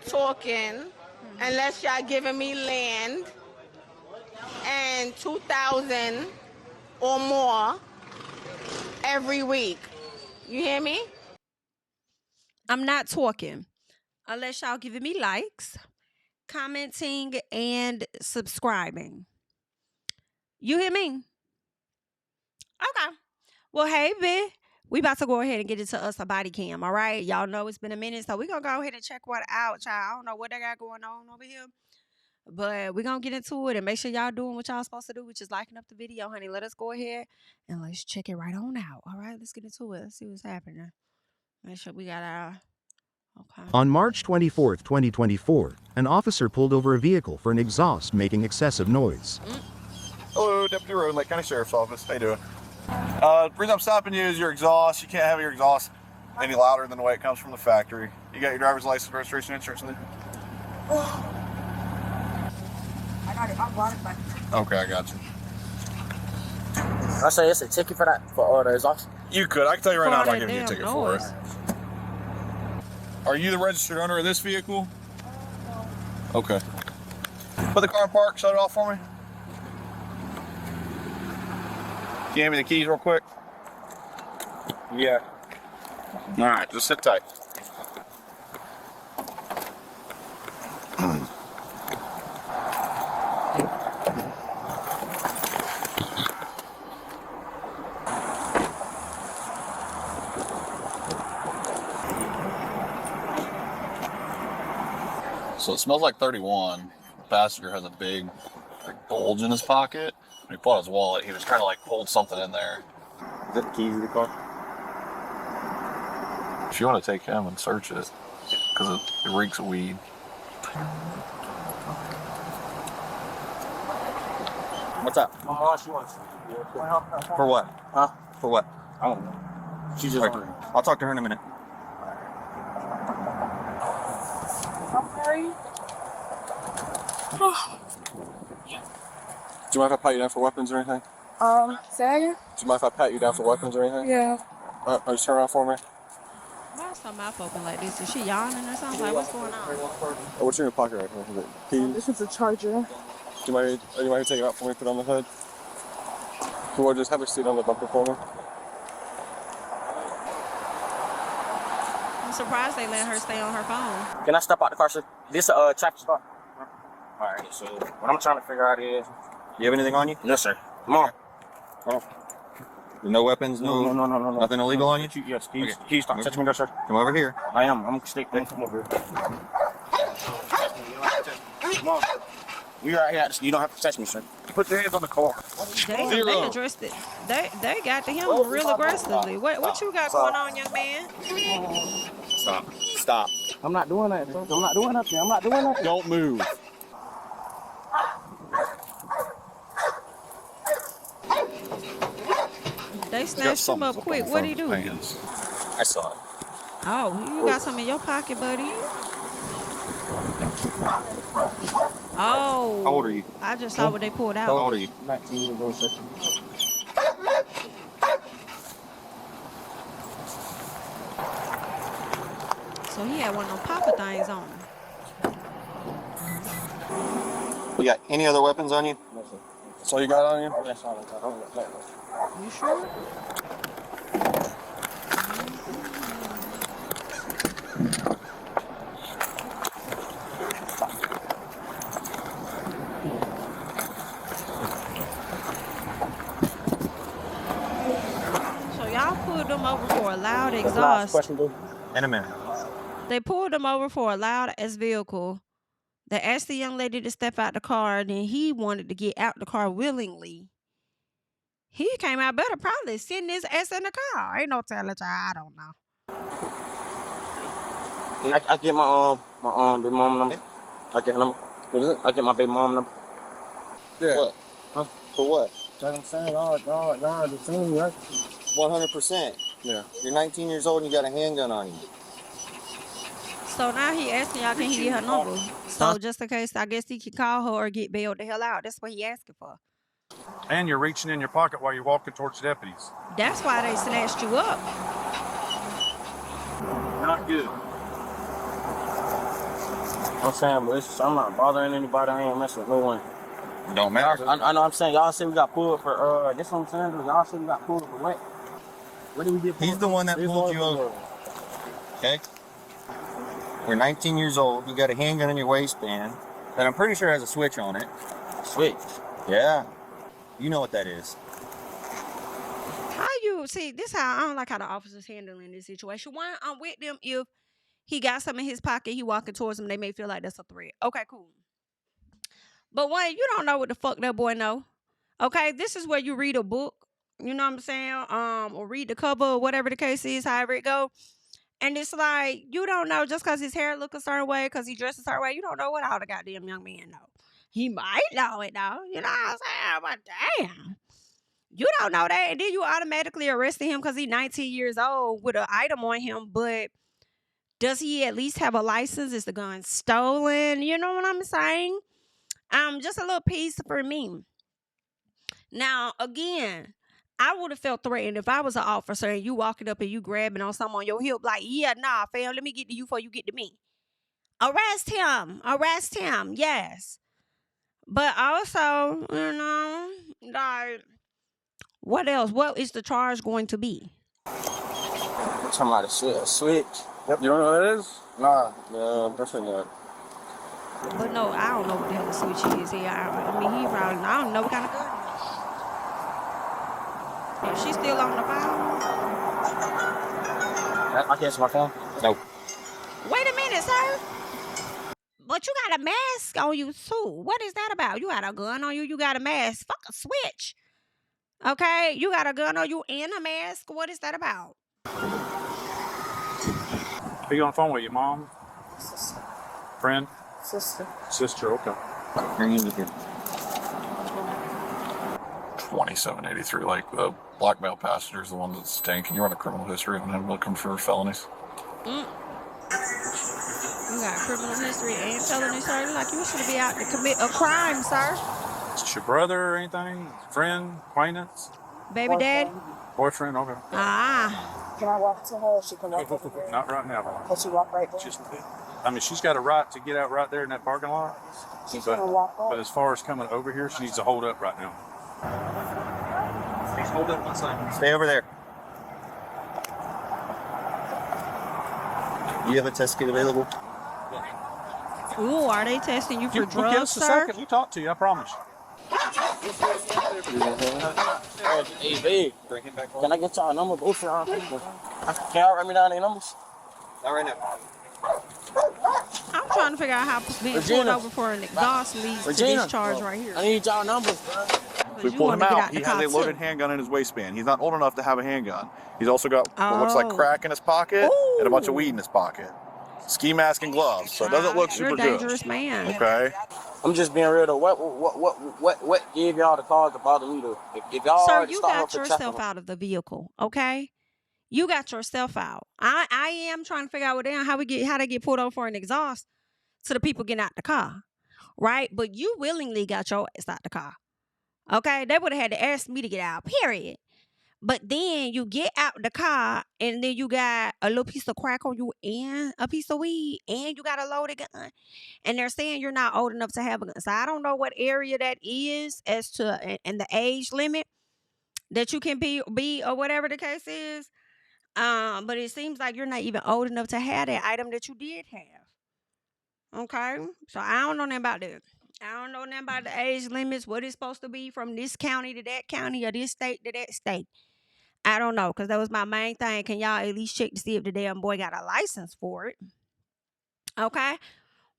talking unless y'all giving me land and 2,000 or more every week. You hear me? I'm not talking unless y'all giving me likes, commenting, and subscribing. You hear me? Okay. Well, hey, bitch. We about to go ahead and get into us a body cam, all right? Y'all know it's been a minute, so we're going to go ahead and check what out, y'all. I don't know what they got going on over here, but we're going to get into it and make sure y'all doing what y'all supposed to do, which is liking up the video, honey. Let us go ahead and let's check it right on out, all right? Let's get into it. Let's see what's happening. Make sure we got our... Okay. On March 24, 2024, an officer pulled over a vehicle for an exhaust making excessive noise. Hello, Deputy Road, Lake County Sheriff's Office. How you doing? The reason I'm stopping you is your exhaust. You can't have your exhaust any louder than the way it comes from the factory. You got your driver's license, registration, insurance in there? I got it. I brought it back. Okay, I got you. I say it's a ticket for that, for the exhaust. You could. I can tell you right now I'm not that giving you a damn ticket for it. noise. Are you the registered owner of this vehicle? Okay. Put the car in park, shut it off for me. Can you hand me the keys real quick? Yeah. All right, just sit tight. So it smells like 31. The passenger has a big bulge in his pocket. When he pulled out his wallet, he was trying to like hold something in there. Is that the keys to the car? If you want to take him and search it, because it reeks of weed. What's up? My mom, she wants. For what? Huh? For what? I don't know. She's just hungry. I'll talk to her in a minute. I'm sorry. Do you mind if I pat you down for weapons or anything? Say that again? Do you mind if I pat you down for weapons or anything? Yeah. Just turn around for me. Why is her mouth open like this? Is she yawning or something? Like, what's going on? Oh, what's in your pocket right here? Is it keys? This is a charger. Do you mind to take it out for me, put it on the hood? Or just have her seat on the bumper for me? I'm surprised they let her stay on her phone. Can I step out the car, sir? This traffic stop. Alright, so what I'm trying to figure out is... You have anything on you? Yes, sir. Come on. Come on. No weapons, No. Nothing illegal on you? Yes, can you stop touching me there, sir? Come over here. I am. I'm stay there. Come over here. Come on. We right here. You don't have to touch me, sir. Put your hands on the car. They addressed it. They got to him real aggressively. What you got going on, young man? Stop. I'm not doing that, sir. I'm not doing nothing. I'm not doing nothing. Don't move. They snatched him up quick. What'd he do? I saw it. Oh, you got some in your pocket, buddy. Oh. How old are you? I just saw what they pulled out. How old are you? 19 years old, sir. So he had one of them papa things on him. You got any other weapons on you? No, sir. That's all you got on you? That's all I got. You sure? So y'all pulled them over for a loud exhaust. Question, dude. In a minute. They pulled him over for a loud ass vehicle. They asked the young lady to step out the car, and then he wanted to get out the car willingly. He came out better probably sitting his ass in the car. Ain't no telling, I don't know. I get my baby mom number. I get her number. What is it? I get my baby mom number. Yeah. What? Huh? For what? That's what I'm saying. Y'all the same, right? 100%. Yeah. You're 19 years old and you got a handgun on you. So now he asking y'all, can he get her number? So just in case, I guess he can call her or get bailed the hell out. That's what he asking for. And you're reaching in your pocket while you're walking towards the deputies. That's why they snatched you up. Not good. I'm saying, but I'm not bothering anybody. I ain't messing with no one. Don't matter. I know. I'm saying, y'all say we got pulled for. This what I'm saying. Y'all say we got pulled for what? What did we get? He's the one that pulled you over. Okay. You're 19 years old. You got a handgun in your waistband that I'm pretty sure has a switch on it. Switch. Yeah. You know what that is. How you see this? How I don't like how the officers handling this situation. One, I'm with them if he got something in his pocket, he walking towards them, they may feel like that's a threat. Okay, cool. But one, you don't know what the fuck that boy know. Okay, this is where you read a book. You know what I'm saying? Or read the cover or whatever the case is, however it go. And it's like, you don't know just because his hair look a certain way, because he dressed a certain way, you don't know what all the goddamn young man know. He might know it though. You know what I'm saying? But damn. You don't know that. And then you automatically arrested him because he's 19 years old with an item on him. But does he at least have a license? Is the gun stolen? You know what I'm saying? Just a little piece for me. Now, again, I would have felt threatened if I was an officer and you walking up and you grabbing on someone on your hip like, yeah, nah, fam, let me get to you before you get to me. Arrest him, yes. But also, you know, like, what else? What is the charge going to be? Talking about a switch. Yep. You don't know what that is? Nah, definitely not. But no, I don't know what the hell the switch is here. I mean, he probably, I don't know what kind of gun it is. Is she still on the phone? I can't see my phone? No. Wait a minute, sir. But you got a mask on you too. What is that about? You got a gun on you, you got a mask. Fuck a switch. Okay, you got a gun on you and a mask. What is that about? Are you on the phone with your mom? Sister. Friend? Sister. Sister, okay. Bring him here. 2783, like the blackmail passenger is the one that's tanking. You run a criminal history on him looking for felonies. You got criminal history and felony, sir. Like you should be out to commit a crime, sir. Is this your brother or anything? Friend? Acquaintance? Baby dad? Boyfriend? Okay. Ah. Can I walk to her? She can walk over there. Not right now. Can she walk right there? Just, I mean, she's got a right to get out right there in that parking lot. She's gonna walk But up. as far as coming over here, she needs to hold up right now. Please hold up one side. Stay over there. You have a test kit available? Ooh, are they testing you for Give drugs, us a sir? second. We talk to you, I promise. Hey, babe. Can I get y'all number? Both of y'all. Can y'all write me down their numbers? Not right now. I'm trying to figure out how being pulled Regina. over for an exhaust leads to Regina. this charge right here. I need y'all numbers, bro. So we pulled him out. He has a loaded handgun in his waistband. He's not old enough to have a handgun. He's also got what looks like crack in his pocket and a bunch of weed in his pocket. Ski mask and gloves, so it doesn't look super You're a good. dangerous man. Okay. I'm just being real though. What gave y'all the cause to bother me though? If y'all Sir, already you started got off the yourself traffic- out of the vehicle, okay? You got yourself out. I am trying to figure out how they get pulled over for an exhaust to the people getting out the car, right? But you willingly got your ass out the car, okay? They would have had to ask me to get out, period. But then you get out the car and then you got a little piece of crack on you and a piece of weed and you got a loaded gun. And they're saying you're not old enough to have a gun. So I don't know what area that is as to and the age limit that you can be or whatever the case is. But it seems like you're not even old enough to have that item that you did have. Okay? So I don't know nothing about that. I don't know nothing about the age limits, what it's supposed to be from this county to that county or this state to that state. I don't know, because that was my main thing. Can y'all at least check to see if the damn boy got a license for it? Okay?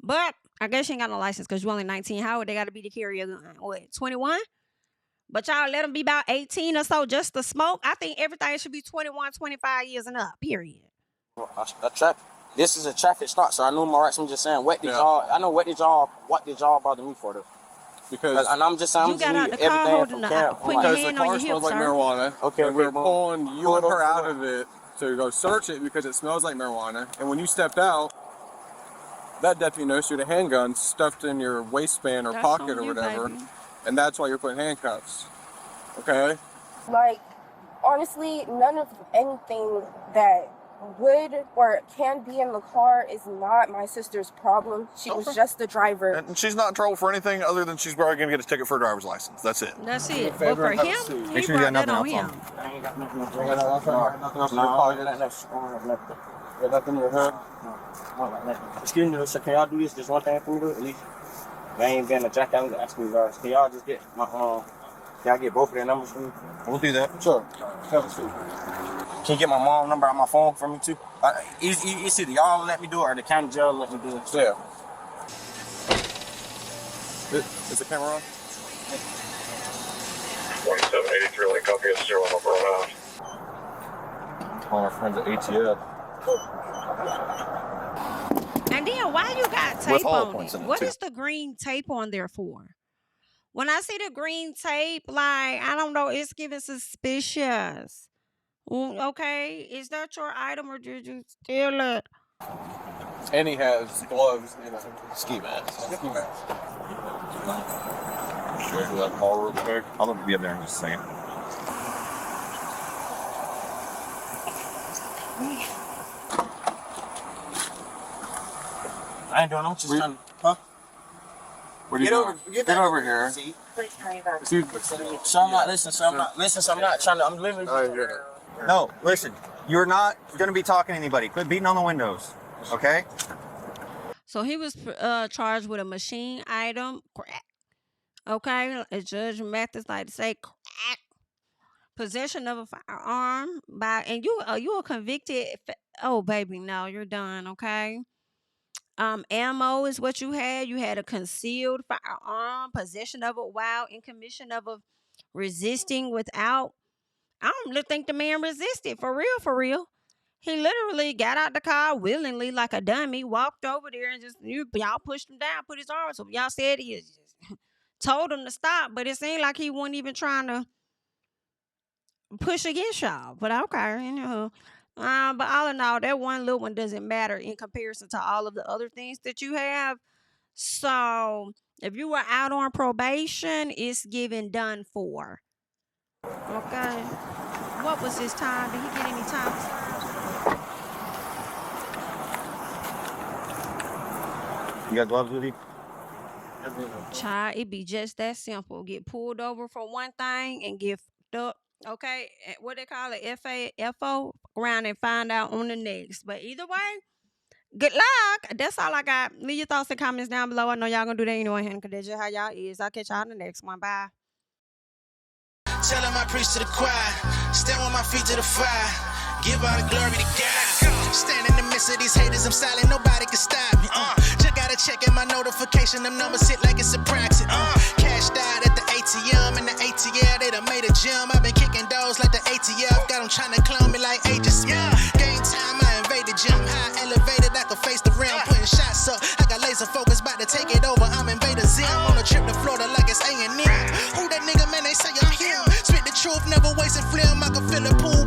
But I guess you ain't got no license because you only 19. How old they got to be to carry a gun? What, 21? But y'all let them be about 18 or so just to smoke? I think everything should be 21, 25 years and up, period. This is a traffic stop, so I know my rights. I'm just saying, what did y'all bother me for though? Because and I'm just saying, You got out the car holding putting your hand on your hip, like sir. marijuana. Okay, and we're pulling you and her out of of it to go search it because it smells like marijuana. And when you stepped out, that deputy noticed you had a handgun stuffed in your waistband or That's pocket on or you, whatever, baby. and that's why you're putting handcuffs. Okay. Like, honestly, none of anything that would or can be in the car is not my sister's problem. She was just the driver. And she's not in trouble for anything other than she's probably going to get a ticket for a driver's license. That's it. That's it. But for him, he Make sure you got brought that nothing on else him. on. I ain't got nothing else. You got nothing in your head? No. Excuse me, so can y'all do this? Just one thing for me to do, at least. I ain't been a jack. I'm gonna ask you guys. Can y'all just get my can y'all get both of their numbers for me? We'll do that. Sure. Can you get my mom's number on my phone for me too? It's either y'all let me do it or the county jail let me do it. Yeah. Is the camera on? 2783, like copy of 0 number around. Calling our friends at ATF. And then why you got With tape hollow on points it? in it, What too. is the green tape on there for? When I see the green tape, like, I don't know, it's giving suspicious. Okay, is that your item or did you steal it? And he has gloves and a Ski mask. ski mask. Should I do that call real quick? I'll be up there in just a second. I ain't doing no just trying. Huh? What are you doing? Get over here. See? See, So I'm not listening. So I'm not listening. So I'm not trying to. I'm living. No, listen. You're not going to be talking to anybody. Quit beating on the windows. Okay? So he was charged with a machine item, crack. Okay, as Judge Mathis like to say, crack. Possession of a firearm by, and you are convicted. Oh, baby, no, you're done. Okay. Ammo is what you had. You had a concealed firearm, possession of it while in commission of a resisting without. I don't think the man resisted for real. For real. He literally got out the car willingly like a dummy, walked over there and just y'all pushed him down, put his arms up. Y'all said he told him to stop, but it seemed like he wasn't even trying to push against y'all. But okay, you know. But all in all, that one little one doesn't matter in comparison to all of the other things that you have. So if you were out on probation, it's given done for. Okay. What was his time? Did he get any time? You got gloves with you? Child, it be just that simple. Get pulled over for one thing and get fucked up. Okay, what they call it, FO, around and find out on the next. But either way, good luck. That's all I got. Leave your thoughts and comments down below. I know y'all gonna do that anyway, because that's just how y'all is. I'll catch y'all in the next one. Bye. Tell him I preach to the choir. Stand with my feet to the fire. Give all the glory to God. Stand in the midst of these haters, I'm silent, nobody can stop me. Just gotta check in my notification, them numbers hit like it's a praxis. Cashed out at the ATM, and the ATL, they done made a gym. I've been kicking doors like the ATF, got them trying to clone me like ages. Game time, I invaded gym. High elevated, I could face the rim. Putting shots up, I got laser focus, about to take it over. I'm Invader Zim, on a trip to Florida like it's A&M. Who that nigga, man, they say I'm him. Spit the truth, never wasting film, I can feel the pool